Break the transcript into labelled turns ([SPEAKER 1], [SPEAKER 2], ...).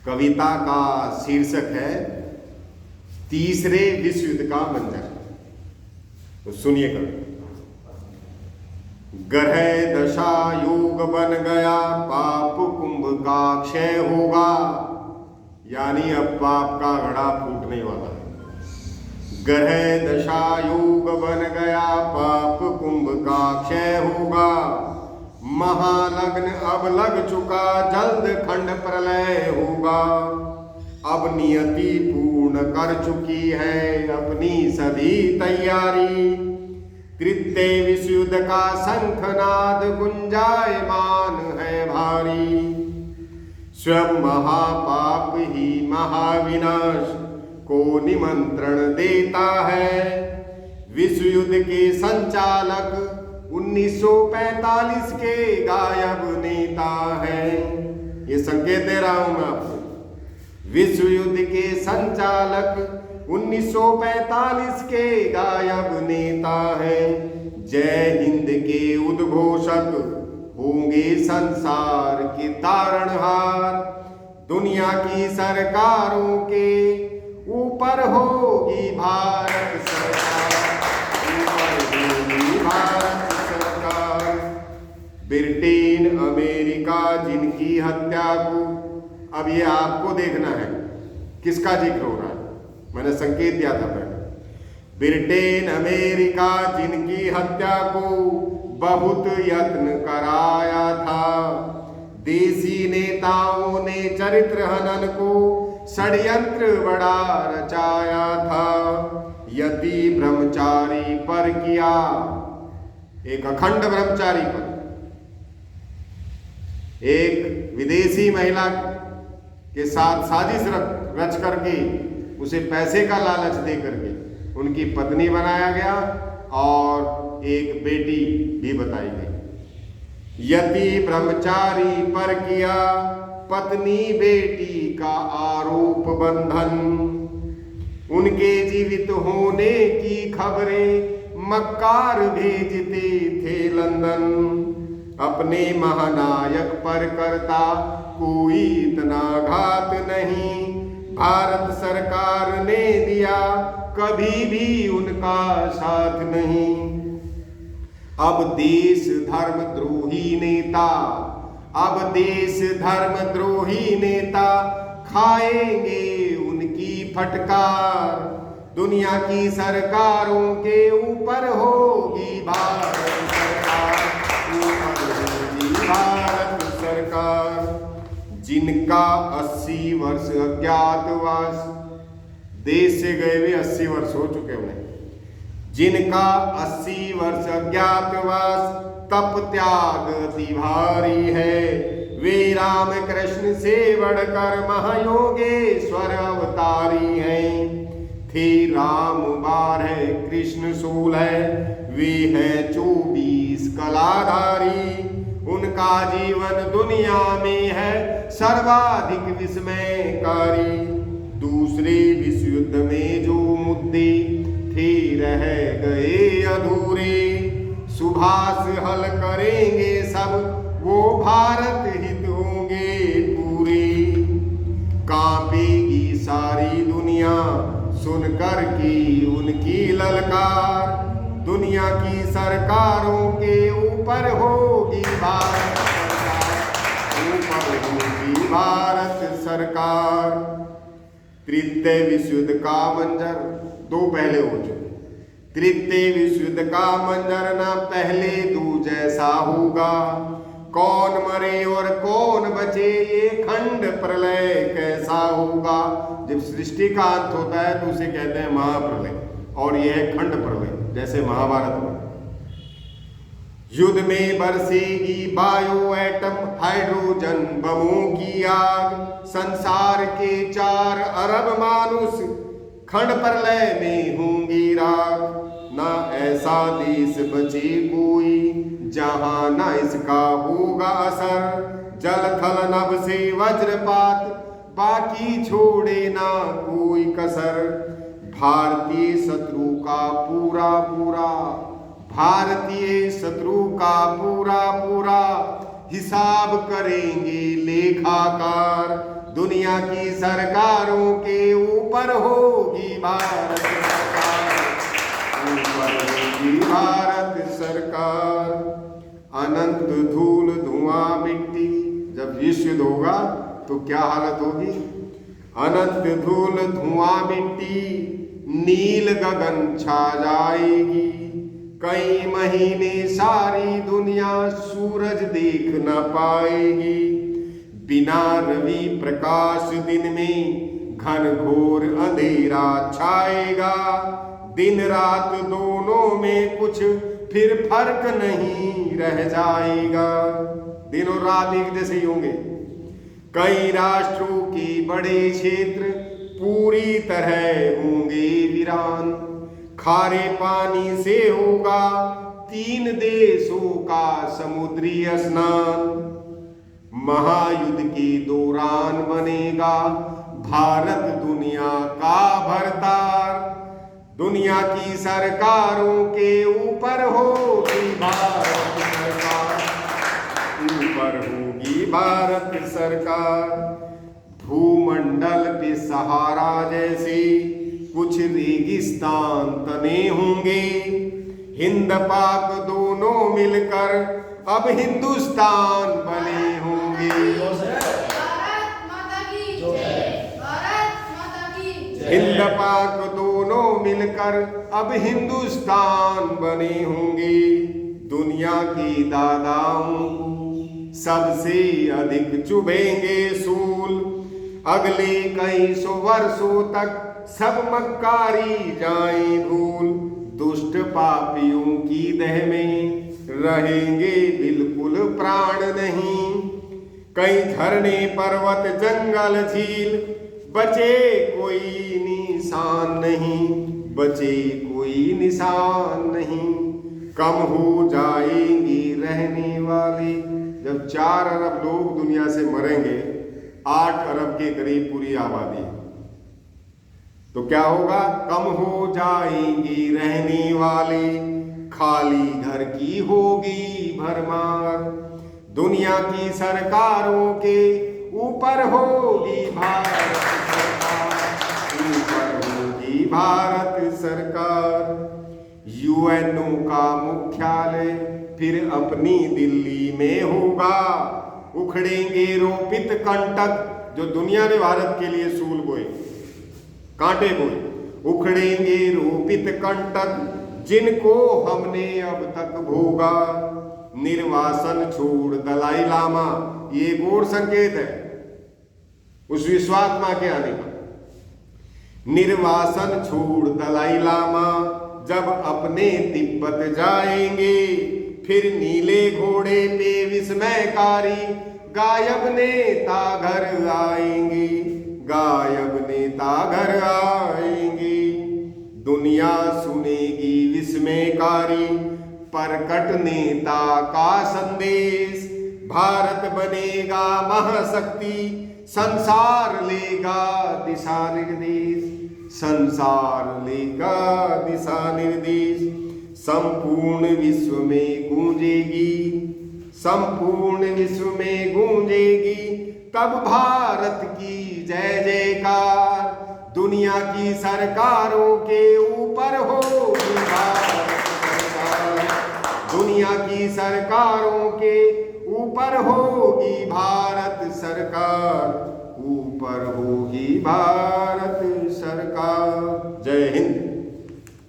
[SPEAKER 1] कविता का शीर्षक है तीसरे विश्व युद्ध का मंजर। तो सुनिए कवि। ग्रह दशा योग बन गया, पाप कुंभ का क्षय होगा, यानी अब पाप का घड़ा फूटने वाला है। ग्रह दशा योग बन गया, पाप कुंभ का क्षय होगा, महालग्न अब लग चुका, जल्द खंड प्रलय होगा। अब नियति पूर्ण कर चुकी है अपनी सभी तैयारी, तृतीय विश्व युद्ध का शंखनाद गुंजायमान है भारी। स्वयं महापाप ही महाविनाश को निमंत्रण देता है, विश्व युद्ध के संचालक 1945 के गायब नेता है। ये संकेत दे रहा हूं मैं आपको। विश्व युद्ध के संचालक 1945 के गायब नेता है। जय हिंद के उद्घोषक होंगे संसार के तारणहार, दुनिया की सरकारों के ऊपर होगी भारत सरकार, ऊपर होगी भारत सरकार। ब्रिटेन अमेरिका जिनकी हत्या को, अब ये आपको देखना है किसका जिक्र हो रहा है, मैंने संकेत दिया था पहले। ब्रिटेन अमेरिका जिनकी हत्या को बहुत यत्न कराया था, देसी नेताओं ने चरित्र हनन को षड्यंत्र बड़ा रचाया था। यति ब्रह्मचारी पर किया, एक अखंड ब्रह्मचारी पर, एक विदेशी महिला के साथ साजिश रच करके उसे पैसे का लालच दे करके उनकी पत्नी बनाया गया और एक बेटी भी बताई गई। यति ब्रह्मचारी पर किया पत्नी बेटी का आरोप बंधन, उनके जीवित होने की खबरें मक्कार भेजते थे लंदन। अपने महानायक पर करता कोई इतना घात नहीं, भारत सरकार ने दिया कभी भी उनका साथ नहीं। अब देश धर्मद्रोही नेता, अब देश धर्मद्रोही नेता खाएंगे उनकी फटकार, दुनिया की सरकारों के ऊपर होगी भारत सरकार, ऊपर होगी भारत सरकार। जिनका 80 वर्ष अज्ञातवास, देश से गए हुए 80 वर्ष हो चुके उन्हें, जिनका 80 वर्ष अज्ञातवास, तप त्याग अति भारी है, वे राम कृष्ण से बढ़कर महायोगेश्वर अवतारी हैं। थे राम 12 कृष्ण 16, वे हैं 24 कलाधारी, उनका जीवन दुनिया में है सर्वाधिक विस्मयकारी। दूसरे विश्व युद्ध में जो मुद्दे थे रह गए अधूरे, सुभाष हल करेंगे सब, वो भारत हित होंगे पूरे। कांपेगी सारी दुनिया सुनकर की उनकी ललकार, दुनिया की सरकारों के ऊपर होगी भारत सरकार, ऊपर होगी भारत सरकार। तृतीय विश्व युद्ध का मंजर, दो पहले हो चुके। तृतीय विश्व युद्ध का मंजर ना पहले दो जैसा होगा, कौन मरे और कौन बचे ये खंड प्रलय कैसा होगा। जब सृष्टि का अंत होता है तो उसे कहते हैं महाप्रलय, और यह है खंड प्रलय, जैसे महाभारत में। युद्ध में बरसेगी बायो एटम हाइड्रोजन बमों की आग, संसार के 4 अरब मानुष खंड प्रलय में होंगे राख। ना ऐसा देश बचे कोई जहां ना इसका होगा असर, जल थल नभ से वज्रपात बाकी छोड़े ना कोई कसर। भारतीय शत्रु का पूरा पूरा, भारतीय शत्रु का पूरा पूरा हिसाब करेंगे लेखाकार। दुनिया की सरकारों के ऊपर होगी भारत सरकार, ऊपर होगी भारत सरकार। अनंत धूल धुआं मिट्टी, जब विश्व युद्ध होगा तो क्या हालत होगी? अनंत धूल धुआं मिट्टी, नील गगन छा जाएगी। कई महीने सारी दुनिया सूरज देख न पाएगी। बिना रवि प्रकाश दिन में घन घोर अंधेरा छाएगा। दिन रात दोनों में कुछ फिर फर्क नहीं रह जाएगा। दिन और रात एक जैसे ही होंगे। कई राष्ट्रों के बड़े क्षेत्र पूरी तरह होंगे वीरान। खारे पानी से होगा 3 देशों का समुद्री स्नान। महायुद्ध के दौरान बनेगा भारत दुनिया का भरतार। दुनिया की सरकारों के ऊपर होगी भारत सरकार, ऊपर होगी भारत सरकार। भूमंडल पे सहारा जैसे कुछ रेगिस्तान तने होंगे। हिंद पाक दोनों मिलकर अब हिंदुस्तान बने होंगे। हिंद पाक दोनों मिलकर अब हिंदुस्तान बने होंगे। दुनिया की दादाओं को सबसे अधिक चुभेंगे सूल। अगले कई सौ वर्षों तक सब मक्कारी जाए भूल। दुष्ट पापियों की दह में रहेंगे बिल्कुल प्राण नहीं। कई झरने पर्वत जंगल झील बचे कोई निशान नहीं, बचे कोई निशान नहीं। कम हो जाएंगे रहने वाले। जब 4 अरब लोग दुनिया से मरेंगे, 8 अरब के करीब पूरी आबादी, तो क्या होगा? कम हो जाएंगे रहने वाले। खाली घर की होगी भरमार। दुनिया की सरकारों के ऊपर होगी भारत सरकार, ऊपर होगी भारत सरकार। यूएनओ का मुख्यालय फिर अपनी दिल्ली में होगा। उखड़ेंगे रोपित कंटक जो दुनिया ने भारत के लिए सूल बोए, कांटे बोए। उखड़ेंगे रोपित कंटक जिनको हमने अब तक भोगा। निर्वासन छोड़ दलाई लामा, ये एक और संकेत है उस विश्वात्मा के आने का। निर्वासन छोड़ दलाई लामा जब अपने तिब्बत जाएंगे, फिर नीले घोड़े पे विस्मयकारी गायब नेता घर आएंगे, गायब नेता घर आएंगे। दुनिया सुनेगी विस्मयकारी प्रकट नेता का संदेश। भारत बनेगा महाशक्ति, संसार लेगा दिशा निर्देश, संसार लेगा दिशा निर्देश। संपूर्ण विश्व में गूंजेगी, संपूर्ण विश्व में गूंजेगी तब भारत की जय जयकार। दुनिया की सरकारों के ऊपर होगी भारत सरकार, दुनिया की सरकारों के ऊपर होगी भारत सरकार, ऊपर होगी भारत सरकार। जय हिंद।